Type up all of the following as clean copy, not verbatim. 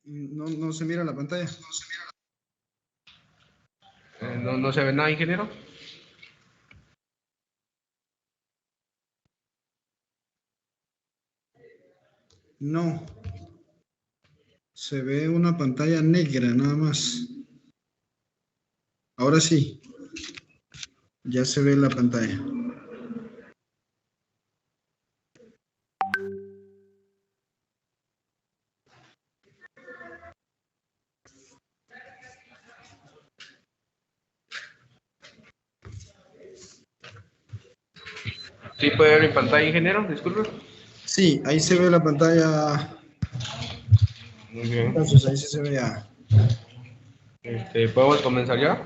No se mira la pantalla. No se ve nada, ingeniero. No. Se ve una pantalla negra nada más. Ahora sí. Ya se ve la pantalla. ¿Sí puede ver mi pantalla, ingeniero? Disculpe. Sí, ahí se ve la pantalla. Muy bien. Entonces ahí sí se ve ya. ¿Podemos comenzar ya?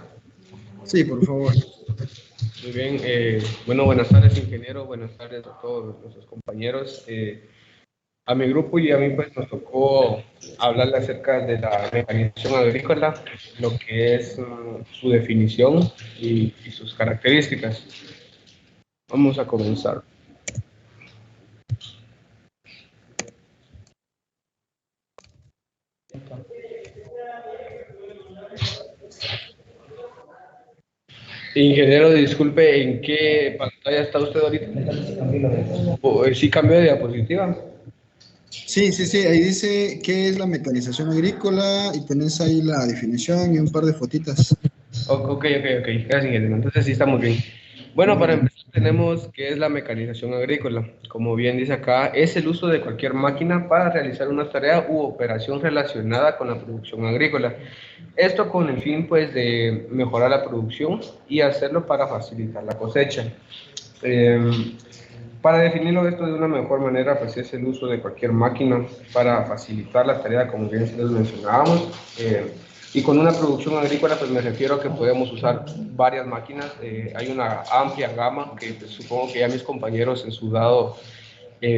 Sí, por favor. Muy bien. Bueno, buenas tardes, ingeniero. Buenas tardes a todos nuestros compañeros. A mi grupo y a mí pues nos tocó hablarle acerca de la mecanización agrícola, lo que es su definición y sus características. Vamos a comenzar. Ingeniero, disculpe, ¿en qué pantalla está usted ahorita? ¿Sí cambió de diapositiva? Sí, ahí dice qué es la mecanización agrícola y tenés ahí la definición y un par de fotitas. Ok. Gracias, ingeniero. Entonces sí estamos bien. Bueno, Muy para bien. empezar tenemos qué es la mecanización agrícola. Como bien dice acá, es el uso de cualquier máquina para realizar una tarea u operación relacionada con la producción agrícola. Esto con el fin, pues, de mejorar la producción y hacerlo para facilitar la cosecha. Para definirlo esto de una mejor manera, pues es el uso de cualquier máquina para facilitar la tarea, como bien se les mencionábamos. Y con una producción agrícola, pues me refiero a que podemos usar varias máquinas. Hay una amplia gama que pues, supongo que ya mis compañeros en su dado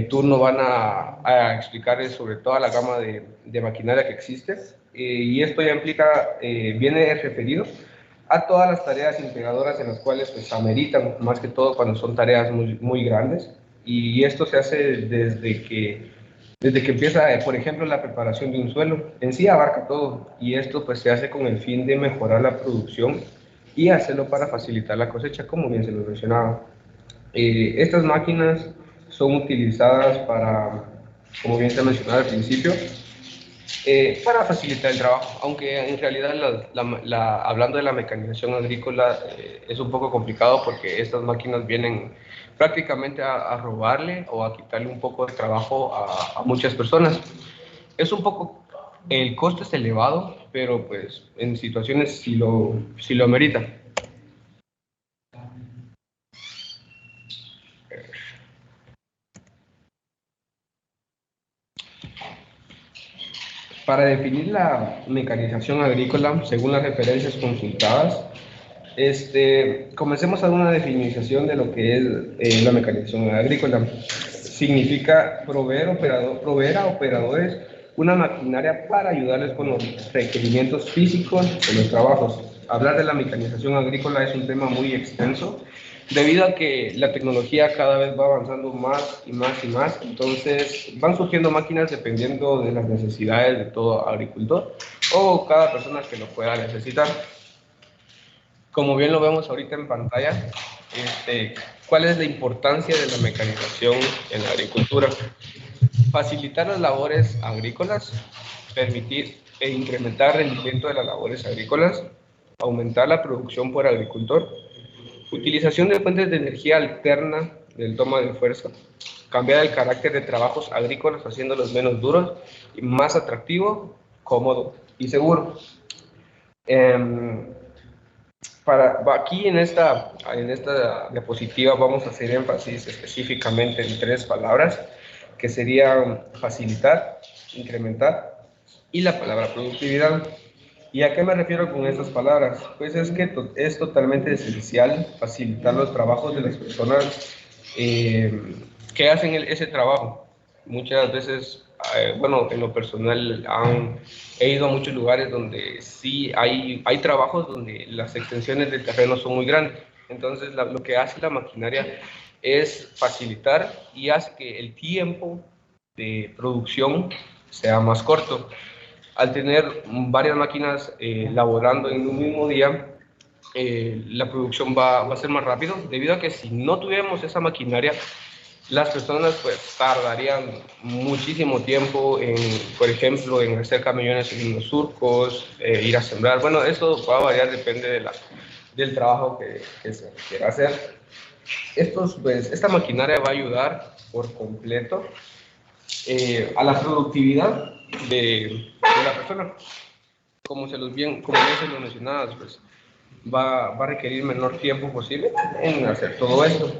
turno van a explicarles sobre toda la gama de maquinaria que existe. Y esto ya implica, viene referido a todas las tareas integradoras en las cuales pues ameritan, más que todo cuando son tareas muy grandes. Y esto se hace desde que empieza, por ejemplo, la preparación de un suelo. En sí abarca todo y esto pues se hace con el fin de mejorar la producción y hacerlo para facilitar la cosecha, como bien se lo mencionaba. Estas máquinas son utilizadas para, como bien se mencionaba al principio, para facilitar el trabajo, aunque en realidad hablando de la mecanización agrícola es un poco complicado porque estas máquinas vienen prácticamente a robarle o a quitarle un poco de trabajo a muchas personas. Es un poco, el costo es elevado, pero pues en situaciones si lo amerita. Para definir la mecanización agrícola, según las referencias consultadas, comencemos a dar una definición de lo que es la mecanización agrícola. Significa proveer a operadores una maquinaria para ayudarles con los requerimientos físicos de los trabajos. Hablar de la mecanización agrícola es un tema muy extenso, debido a que la tecnología cada vez va avanzando más y más, entonces van surgiendo máquinas dependiendo de las necesidades de todo agricultor o cada persona que lo pueda necesitar. Como bien lo vemos ahorita en pantalla, ¿cuál es la importancia de la mecanización en la agricultura? Facilitar las labores agrícolas, permitir e incrementar el rendimiento de las labores agrícolas, aumentar la producción por agricultor, utilización de fuentes de energía alterna del toma de fuerza, cambiar el carácter de trabajos agrícolas haciéndolos menos duros y más atractivo, cómodo y seguro. Aquí en esta diapositiva vamos a hacer énfasis específicamente en tres palabras, que serían facilitar, incrementar y la palabra productividad. ¿Y a qué me refiero con estas palabras? Pues es que es totalmente esencial facilitar los trabajos de las personas que hacen ese trabajo. Muchas veces, bueno, en lo personal he ido a muchos lugares donde sí hay trabajos donde las extensiones del terreno son muy grandes. Entonces, lo que hace la maquinaria es facilitar y hace que el tiempo de producción sea más corto. Al tener varias máquinas laborando en un mismo día, la producción va a ser más rápido, debido a que si no tuviéramos esa maquinaria, las personas pues tardarían muchísimo tiempo en, por ejemplo, en hacer camiones en los surcos, ir a sembrar. Bueno, eso va a variar, depende del trabajo que se quiera hacer. Esta maquinaria va a ayudar por completo a la productividad de la persona. Como bien se lo mencionabas, pues va a requerir menor tiempo posible en hacer todo esto.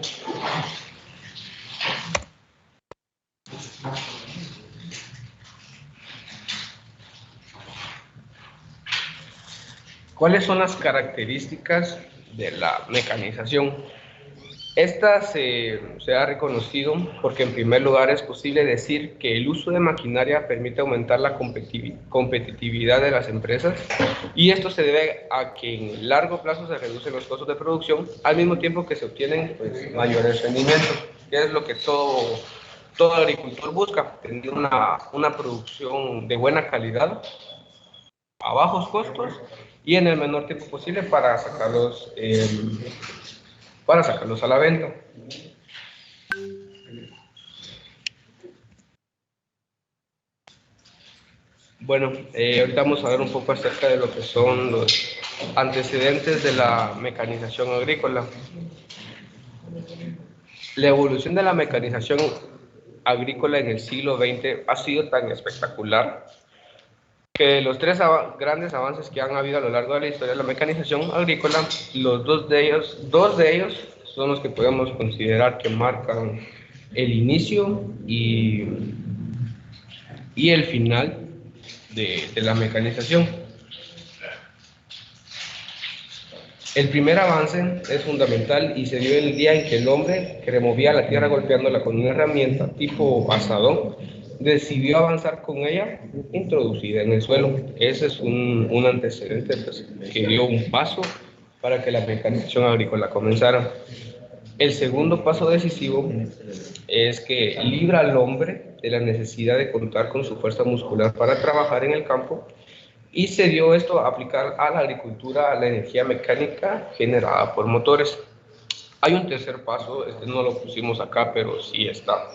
¿Cuáles son las características de la mecanización? Esta se ha reconocido porque, en primer lugar, es posible decir que el uso de maquinaria permite aumentar la competitividad de las empresas, y esto se debe a que en el largo plazo se reducen los costos de producción, al mismo tiempo que se obtienen pues, mayores rendimientos, que es lo que todo agricultor busca: tener una producción de buena calidad, a bajos costos y en el menor tiempo posible para sacarlos a la venta. Bueno, ahorita vamos a ver un poco acerca de lo que son los antecedentes de la mecanización agrícola. La evolución de la mecanización agrícola en el siglo XX ha sido tan espectacular que los tres grandes avances que han habido a lo largo de la historia de la mecanización agrícola, dos de ellos son los que podemos considerar que marcan el inicio y el final de la mecanización. El primer avance es fundamental y se dio el día en que el hombre, que removía la tierra golpeándola con una herramienta tipo azadón, decidió avanzar con ella introducida en el suelo. Ese es un antecedente pues, que dio un paso para que la mecanización agrícola comenzara. El segundo paso decisivo es que libra al hombre de la necesidad de contar con su fuerza muscular para trabajar en el campo, y se dio esto a aplicar a la agricultura a la energía mecánica generada por motores. Hay un tercer paso, este no lo pusimos acá, pero sí está.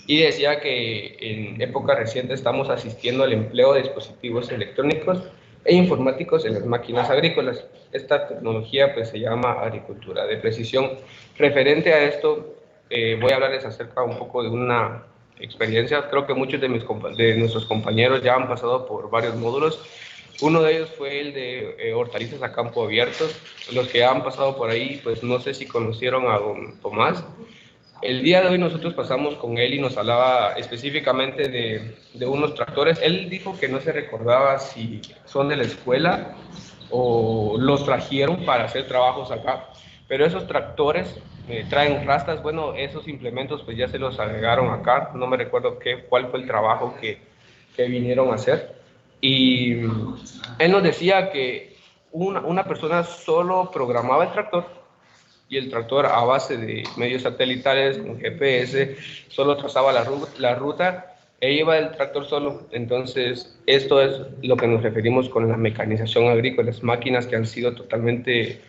Y decía que en época reciente estamos asistiendo al empleo de dispositivos electrónicos e informáticos en las máquinas agrícolas. Esta tecnología pues se llama agricultura de precisión. Referente a esto, voy a hablarles acerca un poco de una experiencia. Creo que muchos de nuestros compañeros ya han pasado por varios módulos. Uno de ellos fue el de hortalizas a campo abierto. Los que han pasado por ahí, pues no sé si conocieron a don Tomás. El día de hoy nosotros pasamos con él y nos hablaba específicamente de unos tractores. Él dijo que no se recordaba si son de la escuela o los trajeron para hacer trabajos acá, pero esos tractores traen rastas. Bueno, esos implementos pues ya se los agregaron acá. No me recuerdo cuál fue el trabajo que vinieron a hacer. Y él nos decía que una persona solo programaba el tractor, y el tractor, a base de medios satelitales con GPS, solo trazaba la ruta e iba el tractor solo. Entonces, esto es lo que nos referimos con la mecanización agrícola: máquinas que han sido totalmente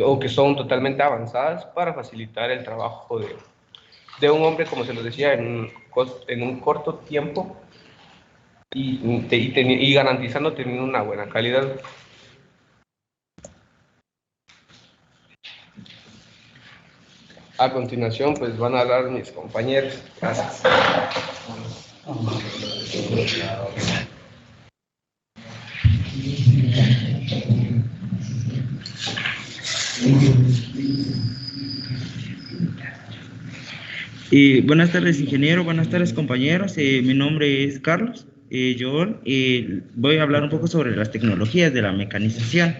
o que son totalmente avanzadas para facilitar el trabajo de un hombre, como se lo decía, en un corto tiempo, y garantizando tener una buena calidad. A continuación, pues van a hablar mis compañeros. Gracias. Buenas tardes, ingeniero. Buenas tardes, compañeros. Mi nombre es Carlos. Yo voy a hablar un poco sobre las tecnologías de la mecanización.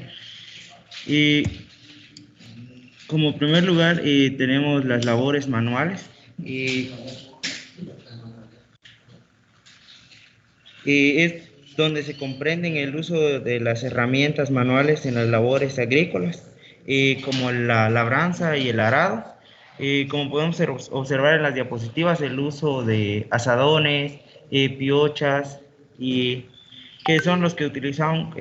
Como primer lugar, tenemos las labores manuales. Es donde se comprenden el uso de las herramientas manuales en las labores agrícolas, como la labranza y el arado. Como podemos observar en las diapositivas, el uso de azadones, piochas y que son los que utilizan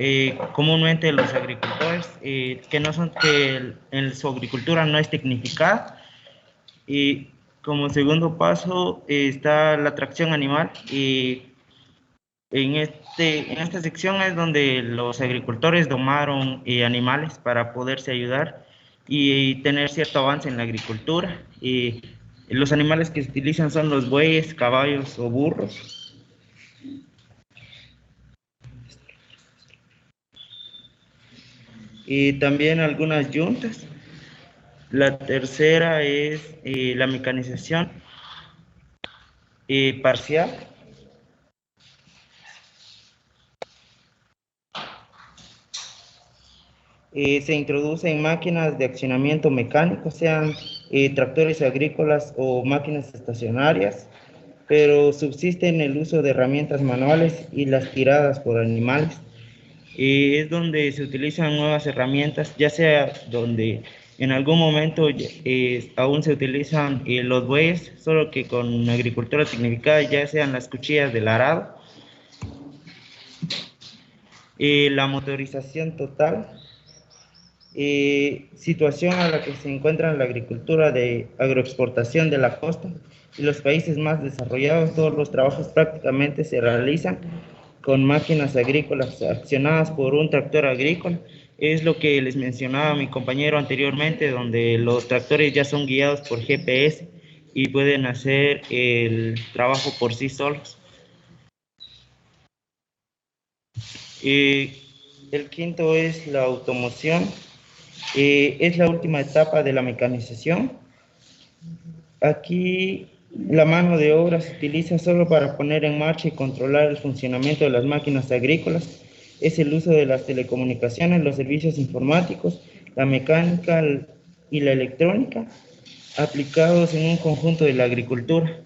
comúnmente los agricultores, que no son que en su agricultura no es tecnificada. Y como segundo paso está la tracción animal, y en esta sección es donde los agricultores domaron animales para poderse ayudar y tener cierto avance en la agricultura. Y los animales que se utilizan son los bueyes, caballos o burros. Y también algunas yuntas. La tercera es la mecanización parcial. Se introducen máquinas de accionamiento mecánico, sean tractores agrícolas o máquinas estacionarias, pero subsiste en el uso de herramientas manuales y las tiradas por animales. Es donde se utilizan nuevas herramientas, ya sea donde en algún momento aún se utilizan los bueyes, solo que con agricultura tecnificada, ya sean las cuchillas del arado. La motorización total, situación a la que se encuentra la agricultura de agroexportación de la costa y los países más desarrollados. Todos los trabajos prácticamente se realizan con máquinas agrícolas accionadas por un tractor agrícola. Es lo que les mencionaba mi compañero anteriormente, donde los tractores ya son guiados por GPS y pueden hacer el trabajo por sí solos. El quinto es la automoción. Es la última etapa de la mecanización. Aquí la mano de obra se utiliza solo para poner en marcha y controlar el funcionamiento de las máquinas agrícolas. Es el uso de las telecomunicaciones, los servicios informáticos, la mecánica y la electrónica aplicados en un conjunto de la agricultura.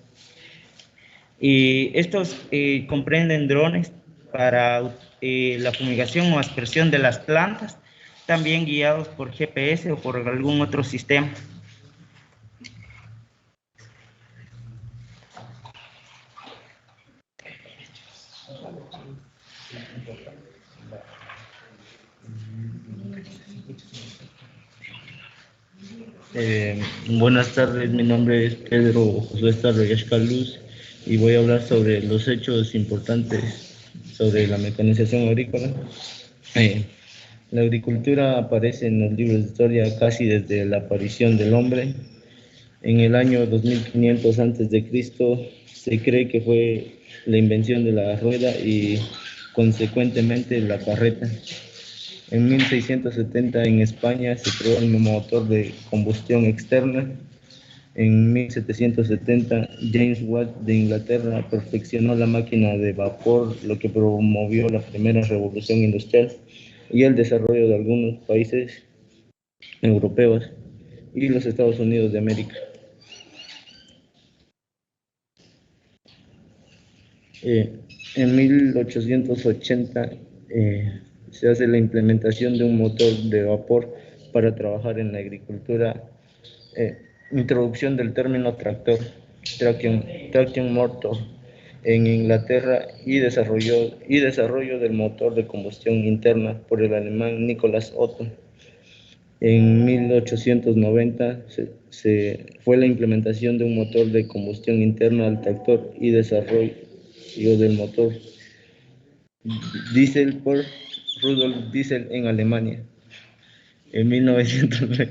Y estos comprenden drones para la fumigación o aspersión de las plantas, también guiados por GPS o por algún otro sistema. Buenas tardes, mi nombre es Pedro Josué Estarroyasca Luz y voy a hablar sobre los hechos importantes sobre la mecanización agrícola. La agricultura aparece en los libros de historia casi desde la aparición del hombre. En el año 2500 a.C. se cree que fue la invención de la rueda y consecuentemente la carreta. En 1670 en España se creó el motor de combustión externa. En 1770 James Watt de Inglaterra perfeccionó la máquina de vapor, lo que promovió la primera revolución industrial y el desarrollo de algunos países europeos y los Estados Unidos de América. En 1880 se hace la implementación de un motor de vapor para trabajar en la agricultura. Introducción del término tractor, traction motor, en Inglaterra y desarrollo del motor de combustión interna por el alemán Nicholas Otto. En 1890 fue la implementación de un motor de combustión interna al tractor y desarrollo del motor Diesel por Rudolf Diesel en Alemania. En 1909,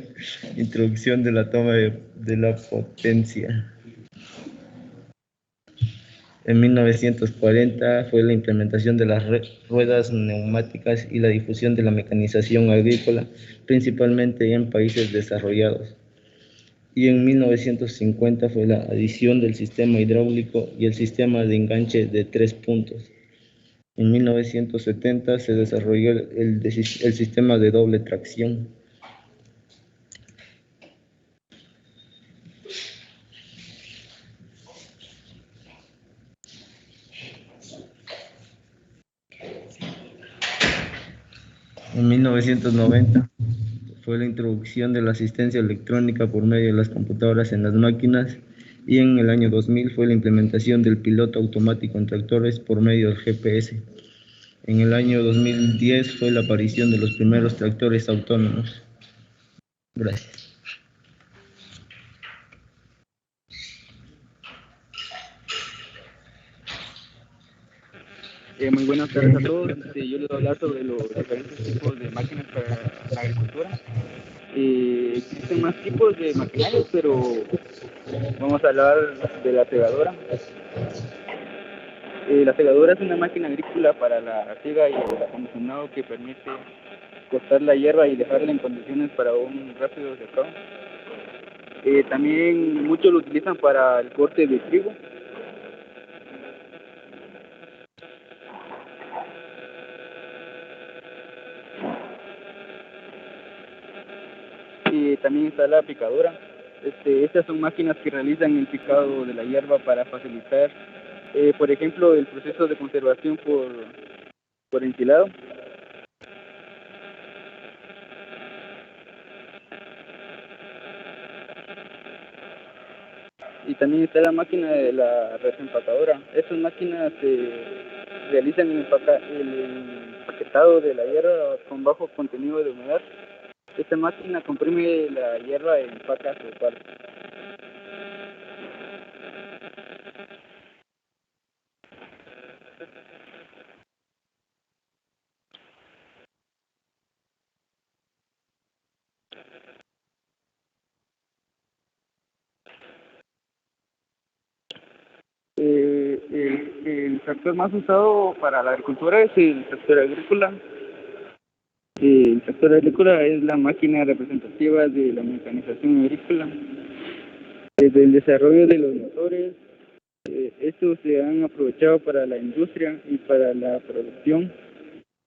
introducción de la toma de la potencia. En 1940 fue la implementación de las ruedas neumáticas y la difusión de la mecanización agrícola, principalmente en países desarrollados. Y en 1950 fue la adición del sistema hidráulico y el sistema de enganche de 3 puntos. En 1970 se desarrolló el sistema de doble tracción. En 1990 fue la introducción de la asistencia electrónica por medio de las computadoras en las máquinas y en el año 2000 fue la implementación del piloto automático en tractores por medio del GPS. En el año 2010 fue la aparición de los primeros tractores autónomos. Gracias. Muy buenas tardes a todos. Yo les voy a hablar sobre los diferentes tipos de máquinas para la agricultura. Existen más tipos de maquinarias, pero vamos a hablar de la segadora. La segadora es una máquina agrícola para la siega y el acondicionado que permite cortar la hierba y dejarla en condiciones para un rápido secado. También muchos lo utilizan para el corte de trigo. También está la picadora. Estas son máquinas que realizan el picado de la hierba para facilitar, por ejemplo, el proceso de conservación por ensilado. Y también está la máquina de la desempacadora. Estas máquinas realizan el empaquetado de la hierba con bajo contenido de humedad. Esta máquina comprime la hierba en pacas o palos. El tractor más usado para la agricultura es el tractor agrícola. El tractor agrícola es la máquina representativa de la mecanización agrícola. Desde el desarrollo de los motores, estos se han aprovechado para la industria y para la producción.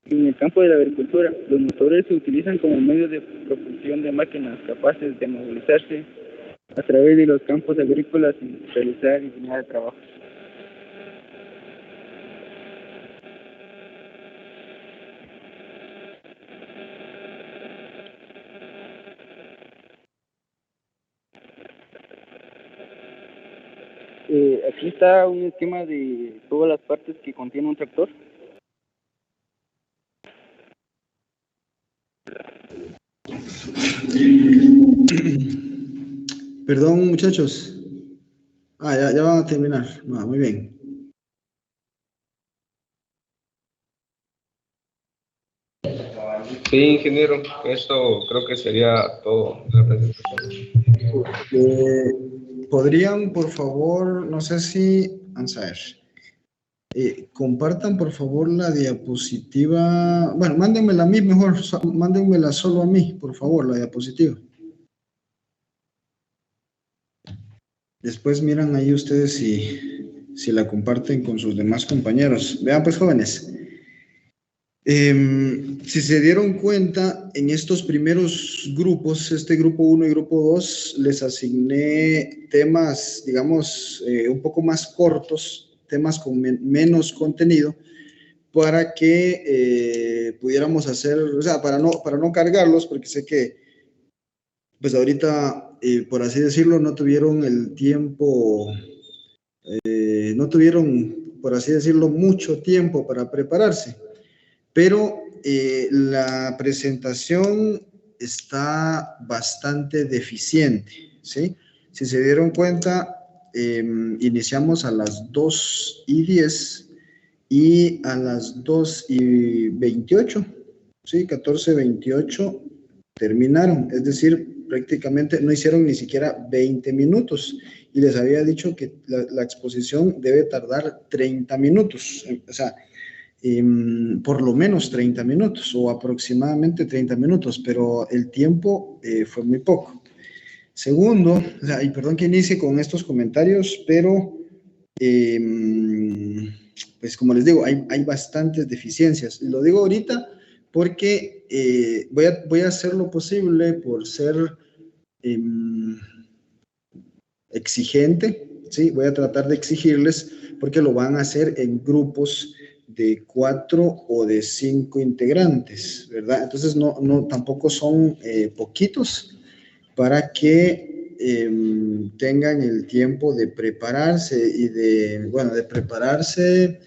En el campo de la agricultura, los motores se utilizan como medio de propulsión de máquinas capaces de movilizarse a través de los campos agrícolas y realizar infinidad de trabajos. Aquí está un esquema de todas las partes que contiene un tractor. Perdón, muchachos. Ya van a terminar. Muy bien. Sí, ingeniero, esto creo que sería todo la presentación. ¿Podrían, por favor, no sé si, vamos a ver, compartan, por favor, la diapositiva? Bueno, mándenmela a mí mejor, mándenmela solo a mí, por favor, la diapositiva. Después miran ahí ustedes si la comparten con sus demás compañeros. Vean, pues, jóvenes. Si se dieron cuenta, en estos primeros grupos, este grupo 1 y grupo 2, les asigné temas, digamos, un poco más cortos, temas con menos contenido, para que pudiéramos hacer, o sea, para no cargarlos, porque sé que, pues ahorita, por así decirlo, no tuvieron el tiempo, no tuvieron, por así decirlo, mucho tiempo para prepararse. Pero la presentación está bastante deficiente, ¿sí? Si se dieron cuenta, iniciamos a las 2:10 y a las 2:28, ¿sí? 14:28 terminaron, es decir, prácticamente no hicieron ni siquiera 20 minutos. Y les había dicho que la exposición debe tardar 30 minutos, o sea, por lo menos 30 minutos o aproximadamente 30 minutos, pero el tiempo fue muy poco. Segundo, o sea, y perdón que inicie con estos comentarios, pero pues como les digo, hay bastantes deficiencias. Lo digo ahorita porque voy a hacer lo posible por ser exigente, ¿sí? Voy a tratar de exigirles porque lo van a hacer en grupos de 4 o de 5 integrantes, ¿verdad? Entonces, no tampoco son poquitos para que tengan el tiempo de prepararse y de prepararse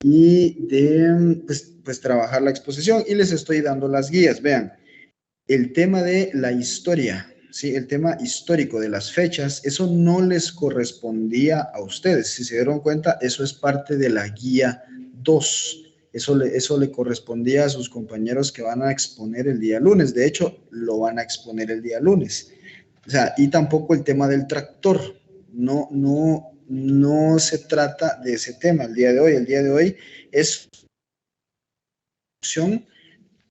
y de pues trabajar la exposición, y les estoy dando las guías. Vean, el tema de la historia, ¿sí? El tema histórico de las fechas, eso no les correspondía a ustedes. Si se dieron cuenta, eso es parte de la guía 2. Eso le correspondía a sus compañeros que van a exponer el día lunes. De hecho, lo van a exponer el día lunes. O sea, y tampoco el tema del tractor. No se trata de ese tema el día de hoy. El día de hoy es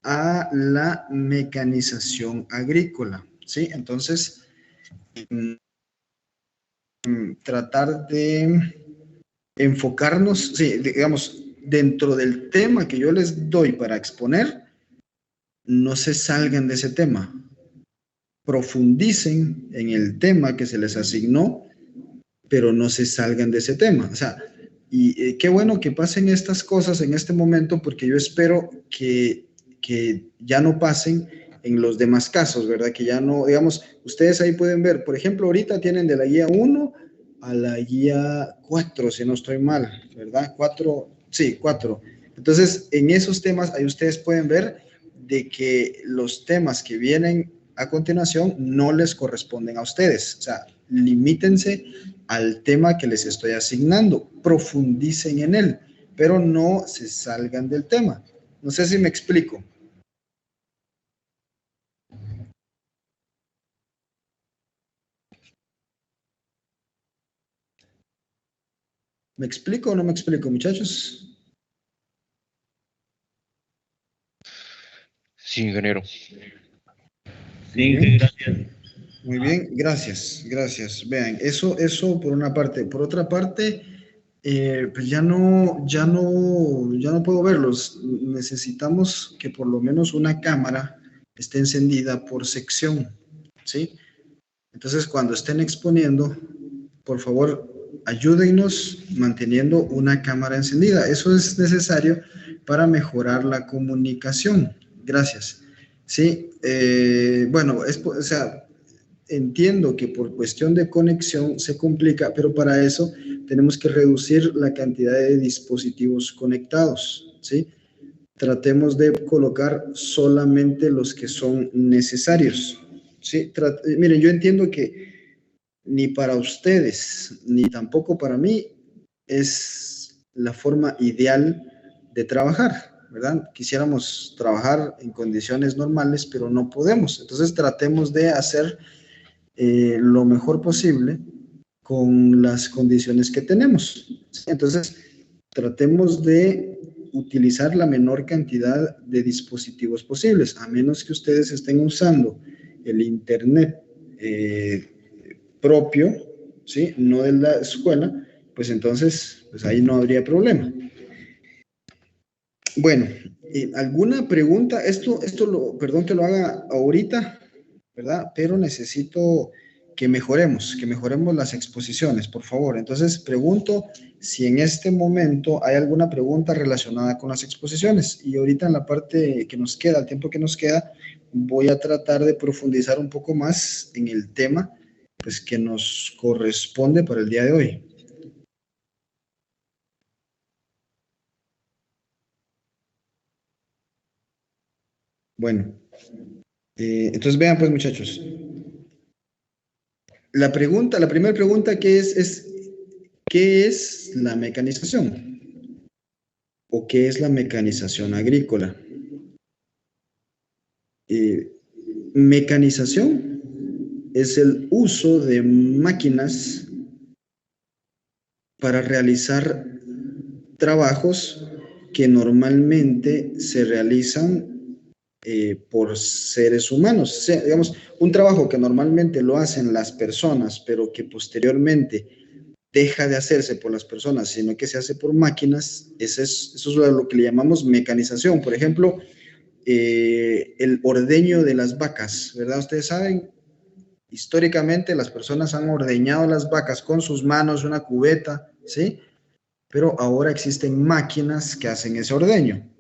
a la mecanización agrícola, ¿sí? Entonces, tratar de enfocarnos, sí, digamos, dentro del tema que yo les doy para exponer, no se salgan de ese tema. Profundicen en el tema que se les asignó, pero no se salgan de ese tema. O sea, y qué bueno que pasen estas cosas en este momento, porque yo espero que ya no pasen en los demás casos, ¿verdad? Que ya no, digamos, ustedes ahí pueden ver, por ejemplo, ahorita tienen de la guía 1 a la guía 4, si no estoy mal, ¿verdad? 4, sí, 4. Entonces, en esos temas, ahí ustedes pueden ver de que los temas que vienen a continuación no les corresponden a ustedes. O sea, limítense al tema que les estoy asignando, profundicen en él, pero no se salgan del tema. No sé si me explico. ¿Me explico o no me explico, muchachos? Sí, ingeniero. Sí, gracias. Muy bien, gracias. Vean, eso por una parte. Por otra parte, pues ya no puedo verlos. Necesitamos que por lo menos una cámara esté encendida por sección, ¿sí? Entonces, cuando estén exponiendo, por favor, ayúdennos manteniendo una cámara encendida. Eso es necesario para mejorar la comunicación. Gracias. Sí, bueno, o sea, entiendo que por cuestión de conexión se complica, pero para eso tenemos que reducir la cantidad de dispositivos conectados, ¿sí? Tratemos de colocar solamente los que son necesarios, ¿sí? Miren, yo entiendo que ni para ustedes, ni tampoco para mí es la forma ideal de trabajar, ¿verdad? Quisiéramos trabajar en condiciones normales, pero no podemos. Entonces tratemos de hacer lo mejor posible con las condiciones que tenemos. Entonces, tratemos de utilizar la menor cantidad de dispositivos posibles, a menos que ustedes estén usando el internet propio, ¿sí? No de la escuela, pues entonces, pues ahí no habría problema. Bueno, ¿alguna pregunta? Perdón que lo haga ahorita, ¿verdad? Pero necesito que mejoremos las exposiciones, por favor. Entonces, pregunto si en este momento hay alguna pregunta relacionada con las exposiciones. Y ahorita en la parte que nos queda, el tiempo que nos queda, voy a tratar de profundizar un poco más en el tema, pues, que nos corresponde para el día de hoy. Bueno, entonces vean pues, muchachos. La primera pregunta que es ¿qué es la mecanización? ¿O qué es la mecanización agrícola? Mecanización es el uso de máquinas para realizar trabajos que normalmente se realizan por seres humanos. O sea, digamos, un trabajo que normalmente lo hacen las personas, pero que posteriormente deja de hacerse por las personas, sino que se hace por máquinas, eso es lo que le llamamos mecanización. Por ejemplo, el ordeño de las vacas, ¿verdad? Ustedes saben, históricamente las personas han ordeñado las vacas con sus manos, una cubeta, ¿sí? Pero ahora existen máquinas que hacen ese ordeño.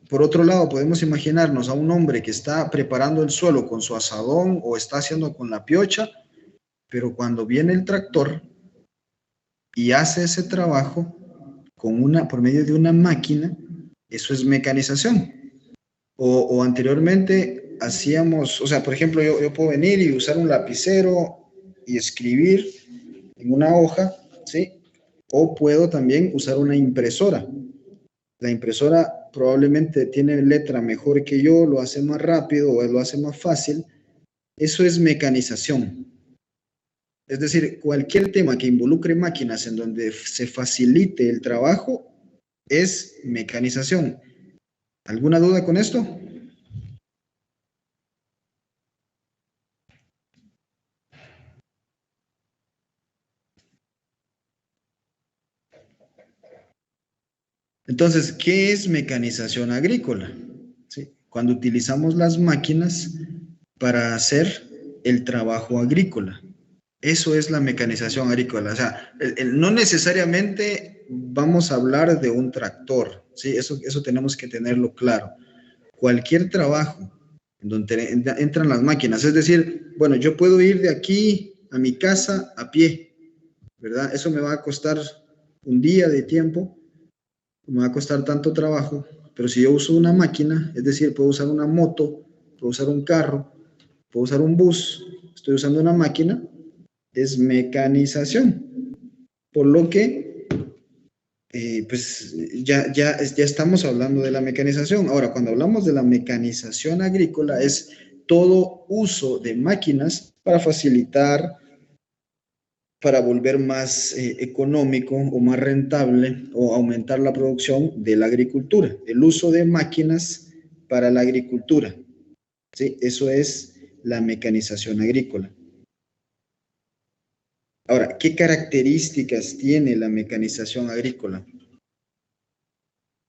Por otro lado, podemos imaginarnos a un hombre que está preparando el suelo con su azadón o está haciendo con la piocha, pero cuando viene el tractor y hace ese trabajo por medio de una máquina, eso es mecanización. O anteriormente hacíamos, o sea, por ejemplo, yo puedo venir y usar un lapicero y escribir en una hoja, ¿sí? O puedo también usar una impresora. La impresora probablemente tiene letra mejor que yo, lo hace más rápido o lo hace más fácil. Eso es mecanización. Es decir, cualquier tema que involucre máquinas en donde se facilite el trabajo es mecanización. ¿Alguna duda con esto? Entonces, ¿qué es mecanización agrícola? ¿Sí? Cuando utilizamos las máquinas para hacer el trabajo agrícola. Eso es la mecanización agrícola. O sea, no necesariamente vamos a hablar de un tractor, ¿sí? Eso tenemos que tenerlo claro. Cualquier trabajo en donde entran las máquinas, es decir, bueno, yo puedo ir de aquí a mi casa a pie, ¿verdad? Eso me va a costar un día de tiempo, me va a costar tanto trabajo, pero si yo uso una máquina, es decir, puedo usar una moto, puedo usar un carro, puedo usar un bus, estoy usando una máquina, es mecanización. Por lo que, pues ya estamos hablando de la mecanización. Ahora, cuando hablamos de la mecanización agrícola, es todo uso de máquinas para facilitar, para volver más económico o más rentable o aumentar la producción de la agricultura. El uso de máquinas para la agricultura, ¿sí? Eso es la mecanización agrícola. Ahora, ¿qué características tiene la mecanización agrícola?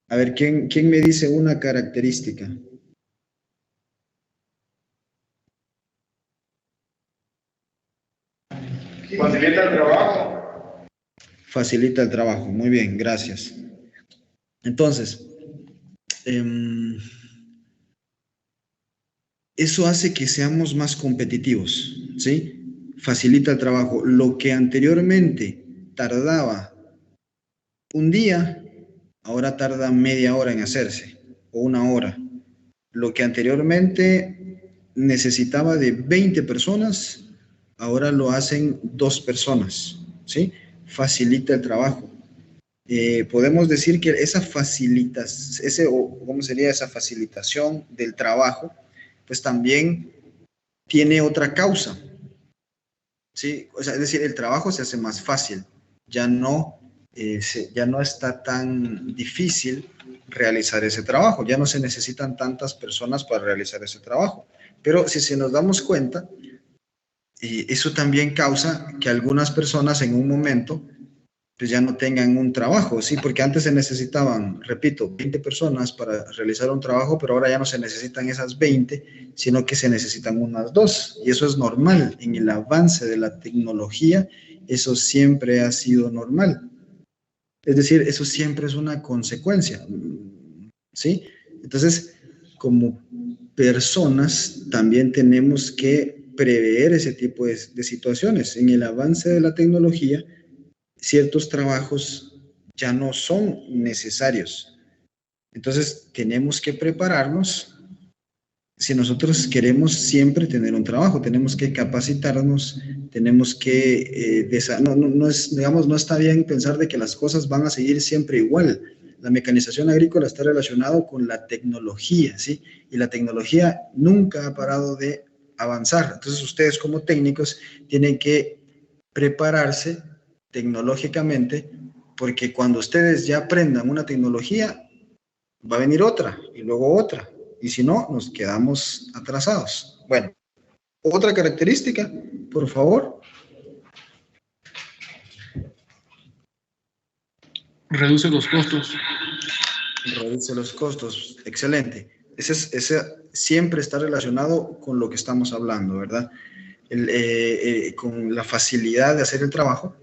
A ver, ¿quién me dice una característica? Facilita el trabajo. Facilita el trabajo, muy bien, gracias. Entonces, eso hace que seamos más competitivos, ¿sí? Facilita el trabajo. Lo que anteriormente tardaba un día, ahora tarda media hora en hacerse, o una hora. Lo que anteriormente necesitaba de 20 personas, ahora lo hacen 2 personas, ¿sí? Facilita el trabajo. Podemos decir que esa ¿cómo sería esa facilitación del trabajo? Pues también tiene otra causa, ¿sí? O sea, es decir, el trabajo se hace más fácil, ya no está tan difícil realizar ese trabajo, ya no se necesitan tantas personas para realizar ese trabajo. Pero si nos damos cuenta, eso también causa que algunas personas en un momento pues ya no tengan un trabajo, ¿sí? Porque antes se necesitaban, repito, 20 personas para realizar un trabajo, pero ahora ya no se necesitan esas 20, sino que se necesitan unas 2. Y eso es normal. En el avance de la tecnología, eso siempre ha sido normal. Es decir, eso siempre es una consecuencia, ¿sí? Entonces, como personas, también tenemos que prever ese tipo de situaciones. En el avance de la tecnología, ciertos trabajos ya no son necesarios. Entonces, tenemos que prepararnos. Si nosotros queremos siempre tener un trabajo, tenemos que capacitarnos, tenemos que, no está bien pensar de que las cosas van a seguir siempre igual. La mecanización agrícola está relacionada con la tecnología, ¿sí? Y la tecnología nunca ha parado de avanzar. Entonces, ustedes como técnicos tienen que prepararse tecnológicamente, porque cuando ustedes ya aprendan una tecnología, va a venir otra y luego otra. Y si no, nos quedamos atrasados. Bueno, otra característica, por favor. Reduce los costos. Reduce los costos, excelente. Ese siempre está relacionado con lo que estamos hablando, ¿verdad? Con la facilidad de hacer el trabajo.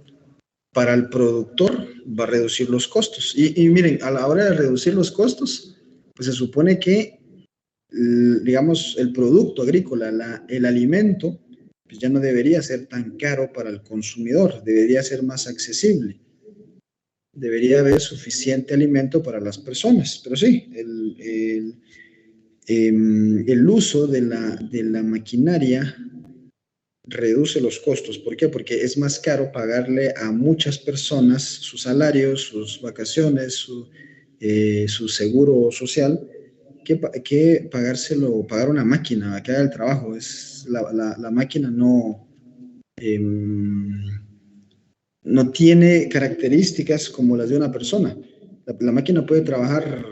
Para el productor va a reducir los costos. Y miren, a la hora de reducir los costos, pues se supone que, digamos, el producto agrícola, el alimento, pues ya no debería ser tan caro para el consumidor, debería ser más accesible. Debería haber suficiente alimento para las personas, pero sí, el uso de la maquinaria reduce los costos. ¿Por qué? Porque es más caro pagarle a muchas personas sus salarios, sus vacaciones, su seguro social, que pagar una máquina que haga el trabajo. La máquina no tiene características como las de una persona. La máquina puede trabajar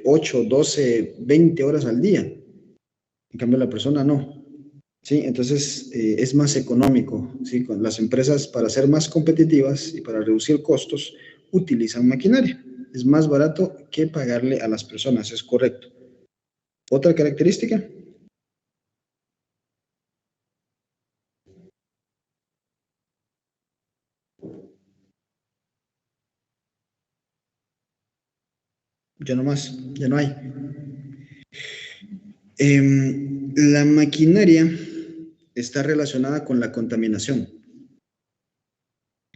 8, 12, 20 horas al día. En cambio, la persona no. ¿Sí? Entonces, es más económico. ¿Sí? Con las empresas, para ser más competitivas y para reducir costos, utilizan maquinaria. Es más barato que pagarle a las personas, es correcto. ¿Otra característica? Ya no más, ya no hay. La maquinaria está relacionada con la contaminación.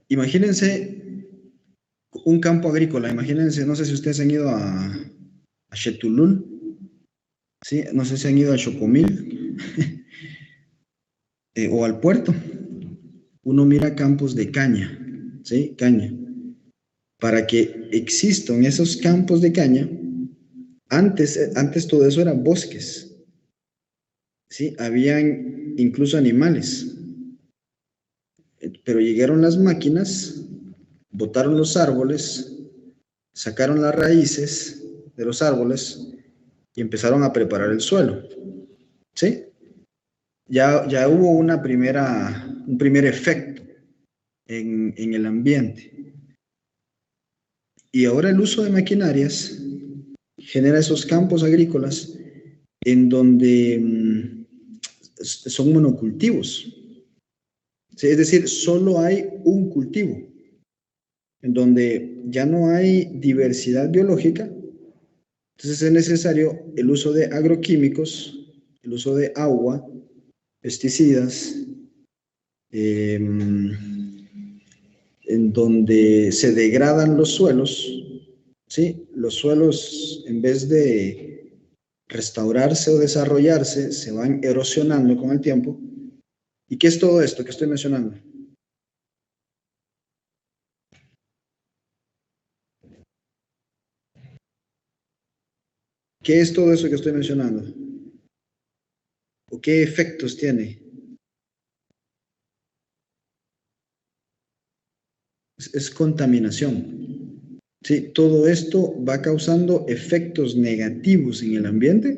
Imagínense un campo agrícola, imagínense, no sé si ustedes han ido a Chetulul, ¿sí? No sé si han ido a Chocomil o al puerto. Uno mira campos de caña, ¿sí? Caña. Para que existan esos campos de caña, antes todo eso eran bosques, ¿sí? Habían incluso animales, pero llegaron las máquinas, botaron los árboles, sacaron las raíces de los árboles y empezaron a preparar el suelo, ¿sí? Ya hubo un primer efecto en el ambiente. Y ahora el uso de maquinarias genera esos campos agrícolas en donde son monocultivos. ¿Sí? Es decir, solo hay un cultivo, en donde ya no hay diversidad biológica. Entonces es necesario el uso de agroquímicos, el uso de agua, pesticidas, en donde se degradan los suelos, ¿sí? Los suelos, en vez de restaurarse o desarrollarse, se van erosionando con el tiempo. ¿Y qué es todo esto que estoy mencionando? ¿Qué es todo eso que estoy mencionando? ¿O qué efectos tiene? Es contaminación. ¿Sí? Todo esto va causando efectos negativos en el ambiente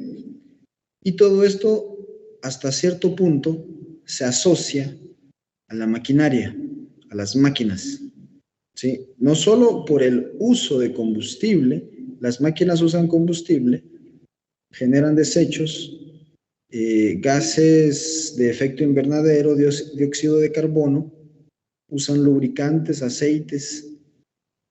y todo esto hasta cierto punto se asocia a la maquinaria, a las máquinas. ¿Sí? No solo por el uso de combustible, las máquinas usan combustible, generan desechos, gases de efecto invernadero, dióxido de carbono, usan lubricantes, aceites,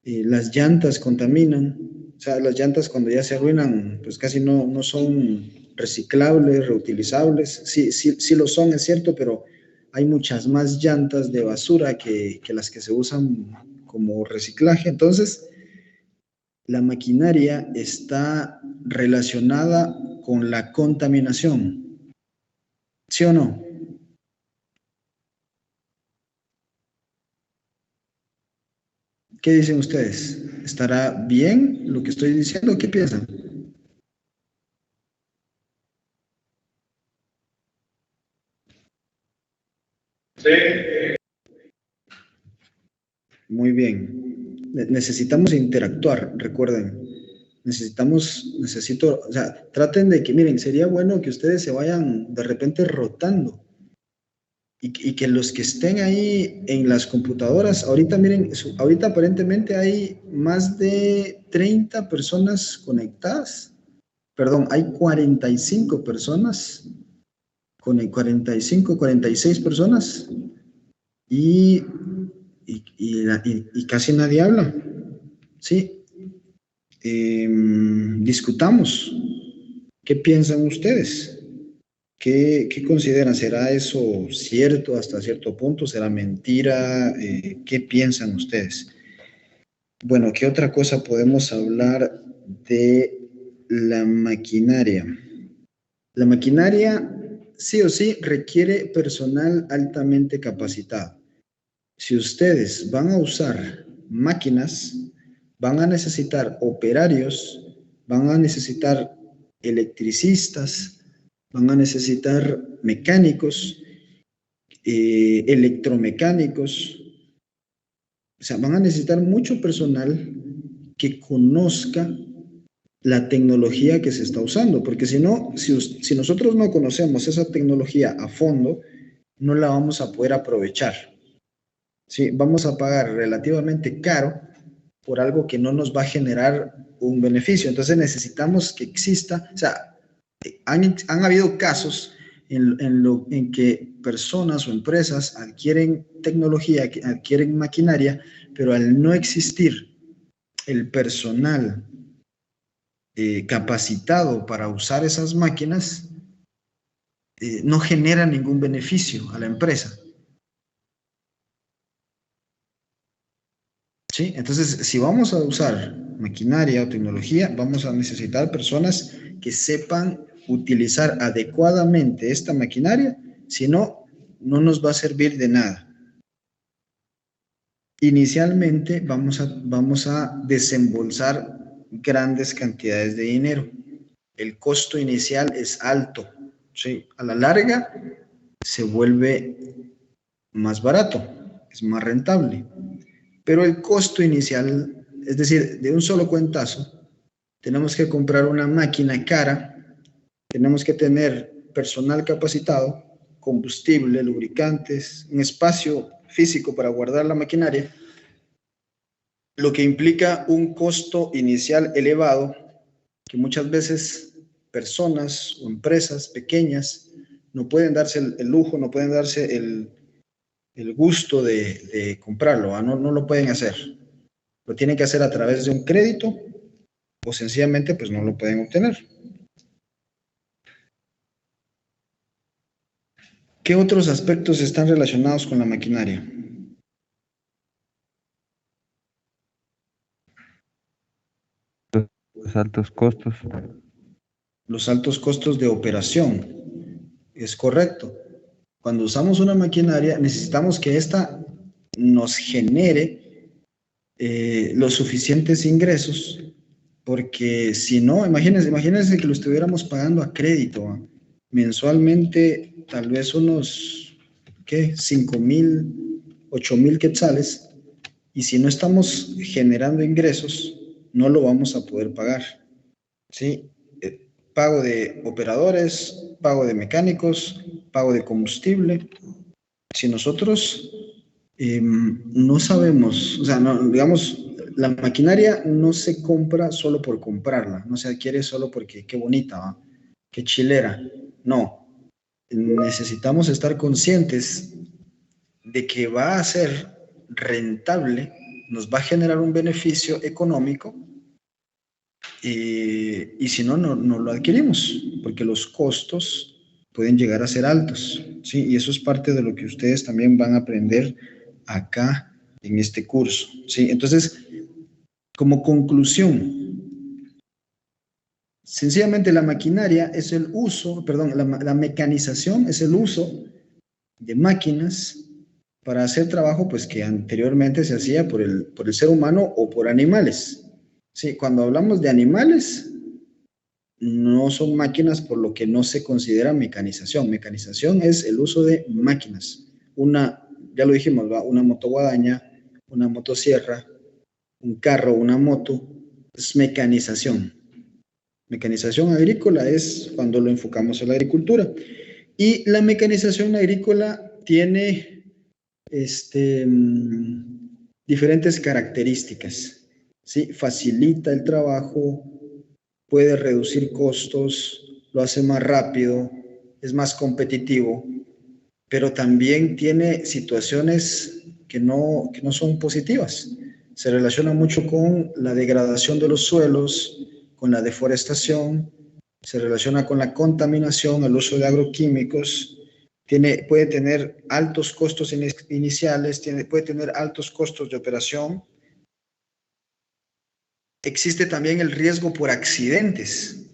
las llantas contaminan, o sea, las llantas cuando ya se arruinan, pues casi no son reciclables, reutilizables, sí lo son, es cierto, pero hay muchas más llantas de basura que las que se usan como reciclaje. Entonces, la maquinaria está relacionada con la contaminación, ¿sí o no? ¿Qué dicen ustedes? ¿Estará bien lo que estoy diciendo? ¿Qué piensan? Sí. Muy bien. Necesitamos interactuar, recuerden. O sea, traten de que, miren, sería bueno que ustedes se vayan de repente rotando y que los que estén ahí en las computadoras, ahorita miren, ahorita aparentemente hay más de 30 personas conectadas, perdón, hay 45 personas, con 45, 46 personas y casi nadie habla, ¿sí? discutamos. ¿Qué piensan ustedes? ¿Qué consideran? ¿Será eso cierto hasta cierto punto? ¿Será mentira? ¿Qué piensan ustedes? Bueno, ¿qué otra cosa podemos hablar de la maquinaria? La maquinaria sí o sí requiere personal altamente capacitado. Si ustedes van a usar máquinas, van a necesitar operarios, van a necesitar electricistas, van a necesitar mecánicos, electromecánicos. O sea, van a necesitar mucho personal que conozca la tecnología que se está usando, porque si no, si nosotros no conocemos esa tecnología a fondo, no la vamos a poder aprovechar. ¿Sí? Vamos a pagar relativamente caro por algo que no nos va a generar un beneficio. Entonces necesitamos que exista, o sea, han habido casos en que personas o empresas adquieren tecnología, adquieren maquinaria, pero al no existir el personal capacitado para usar esas máquinas, no genera ningún beneficio a la empresa. ¿Sí? Entonces, si vamos a usar maquinaria o tecnología, vamos a necesitar personas que sepan utilizar adecuadamente esta maquinaria, si no, no nos va a servir de nada. Inicialmente vamos a desembolsar grandes cantidades de dinero. El costo inicial es alto, ¿sí? A la larga se vuelve más barato, es más rentable. Pero el costo inicial, es decir, de un solo cuentazo, tenemos que comprar una máquina cara, tenemos que tener personal capacitado, combustible, lubricantes, un espacio físico para guardar la maquinaria, lo que implica un costo inicial elevado que muchas veces personas o empresas pequeñas no pueden darse el lujo, no pueden darse el gusto de comprarlo, no lo pueden hacer. Lo tienen que hacer a través de un crédito o sencillamente pues no lo pueden obtener. ¿Qué otros aspectos están relacionados con la maquinaria? Los altos costos. Los altos costos de operación. Es correcto. Cuando usamos una maquinaria, necesitamos que ésta nos genere los suficientes ingresos, porque si no, imagínense que lo estuviéramos pagando a crédito, mensualmente tal vez unos, ¿qué? 5,000, 8,000 quetzales, y si no estamos generando ingresos, no lo vamos a poder pagar, ¿sí? Pago de operadores, pago de mecánicos, pago de combustible. Si nosotros no sabemos, o sea, no, digamos, la maquinaria no se compra solo por comprarla, no se adquiere solo porque qué bonita, ¿va? Qué chilera. No, necesitamos estar conscientes de que va a ser rentable, nos va a generar un beneficio económico y si no, no lo adquirimos, porque los costos pueden llegar a ser altos, ¿sí? Y eso es parte de lo que ustedes también van a aprender acá en este curso, ¿sí? Entonces, como conclusión, sencillamente la maquinaria es el uso, perdón, la mecanización es el uso de máquinas para hacer trabajo pues que anteriormente se hacía por el ser humano o por animales. Sí, cuando hablamos de animales, no son máquinas, por lo que no se considera mecanización. Mecanización es el uso de máquinas. Ya lo dijimos, ¿va? Una motoguadaña, una motosierra, un carro, una moto, es mecanización. Mecanización agrícola es cuando lo enfocamos en la agricultura. Y la mecanización agrícola tiene diferentes características, ¿sí? Facilita el trabajo, puede reducir costos, lo hace más rápido, es más competitivo, pero también tiene situaciones que no son positivas. Se relaciona mucho con la degradación de los suelos, con la deforestación, se relaciona con la contaminación, el uso de agroquímicos, puede tener altos costos iniciales, puede tener altos costos de operación. Existe también el riesgo por accidentes.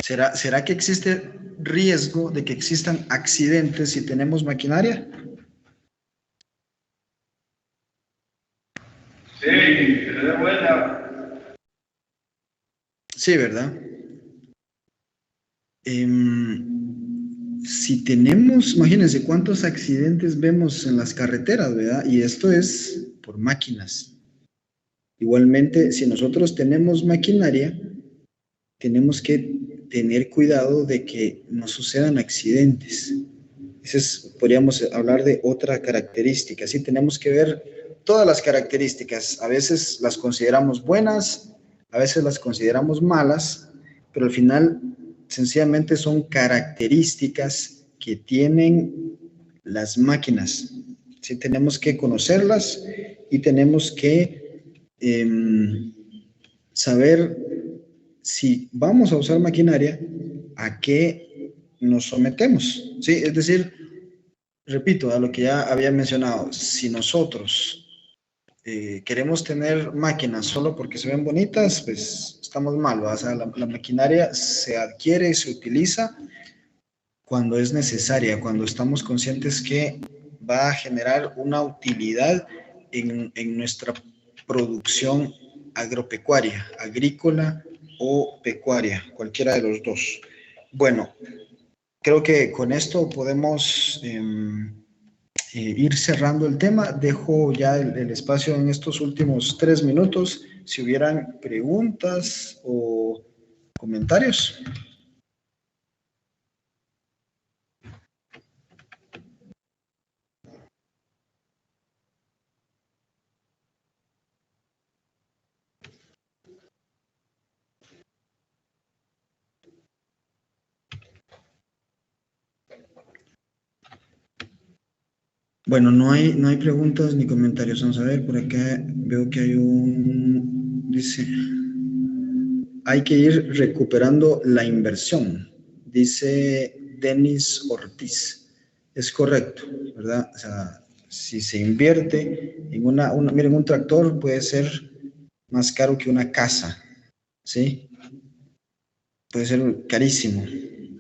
¿Será que existe riesgo de que existan accidentes si tenemos maquinaria? Sí, pero de vuelta. Sí, ¿verdad? Si tenemos, imagínense cuántos accidentes vemos en las carreteras, ¿verdad? Y esto es por máquinas. Igualmente, si nosotros tenemos maquinaria, tenemos que tener cuidado de que no sucedan accidentes. Podríamos hablar de otra característica. Sí, tenemos que ver todas las características. A veces las consideramos buenas, a veces las consideramos malas, pero al final sencillamente son características que tienen las máquinas. Sí, tenemos que conocerlas y tenemos que saber si vamos a usar maquinaria, a qué nos sometemos. Sí, es decir, repito a lo que ya había mencionado, si nosotros queremos tener máquinas solo porque se ven bonitas, pues estamos mal, ¿verdad? O sea, la maquinaria se adquiere y se utiliza cuando es necesaria, cuando estamos conscientes que va a generar una utilidad en nuestra producción agropecuaria, agrícola o pecuaria, cualquiera de los dos. Bueno, creo que con esto podemos ir cerrando el tema. Dejo ya el espacio en estos últimos 3 minutos. Si hubieran preguntas o comentarios. Bueno, no hay preguntas ni comentarios. Vamos a ver, por acá veo que hay dice, hay que ir recuperando la inversión, dice Denis Ortiz. Es correcto, ¿verdad? O sea, si se invierte en miren, un tractor puede ser más caro que una casa, ¿sí? Puede ser carísimo.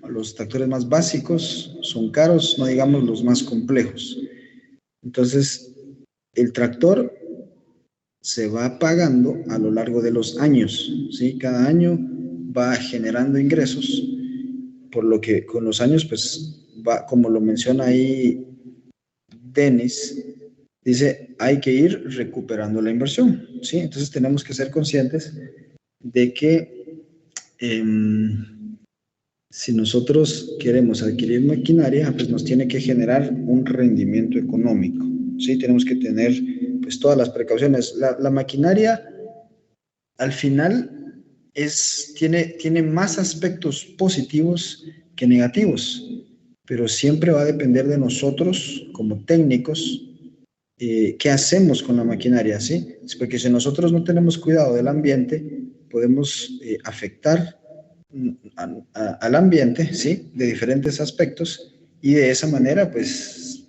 Los tractores más básicos son caros, no digamos los más complejos. Entonces, el tractor se va pagando a lo largo de los años, ¿sí? Cada año va generando ingresos, por lo que con los años, pues, va, como lo menciona ahí Denis, dice, hay que ir recuperando la inversión, ¿sí? Entonces, tenemos que ser conscientes de que si nosotros queremos adquirir maquinaria, pues nos tiene que generar un rendimiento económico, ¿sí? Tenemos que tener pues todas las precauciones. La maquinaria al final tiene más aspectos positivos que negativos, pero siempre va a depender de nosotros como técnicos qué hacemos con la maquinaria, ¿sí? Porque si nosotros no tenemos cuidado del ambiente, podemos afectar al ambiente, ¿sí? De diferentes aspectos, y de esa manera, pues,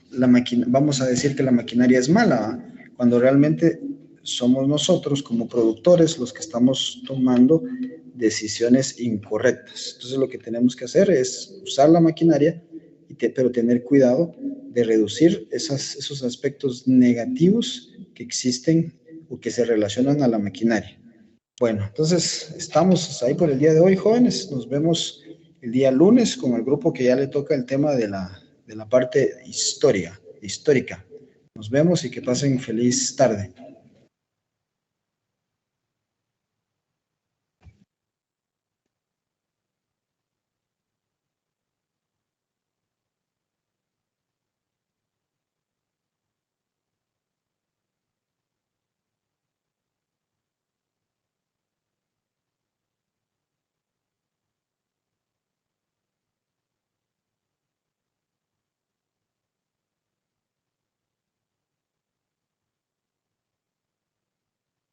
vamos a decir que la maquinaria es mala, ¿eh? Cuando realmente somos nosotros como productores los que estamos tomando decisiones incorrectas. Entonces, lo que tenemos que hacer es usar la maquinaria, pero tener cuidado de reducir esos aspectos negativos que existen o que se relacionan a la maquinaria. Bueno, entonces estamos ahí por el día de hoy, jóvenes. Nos vemos el día lunes con el grupo que ya le toca el tema de la parte histórica. Nos vemos y que pasen feliz tarde.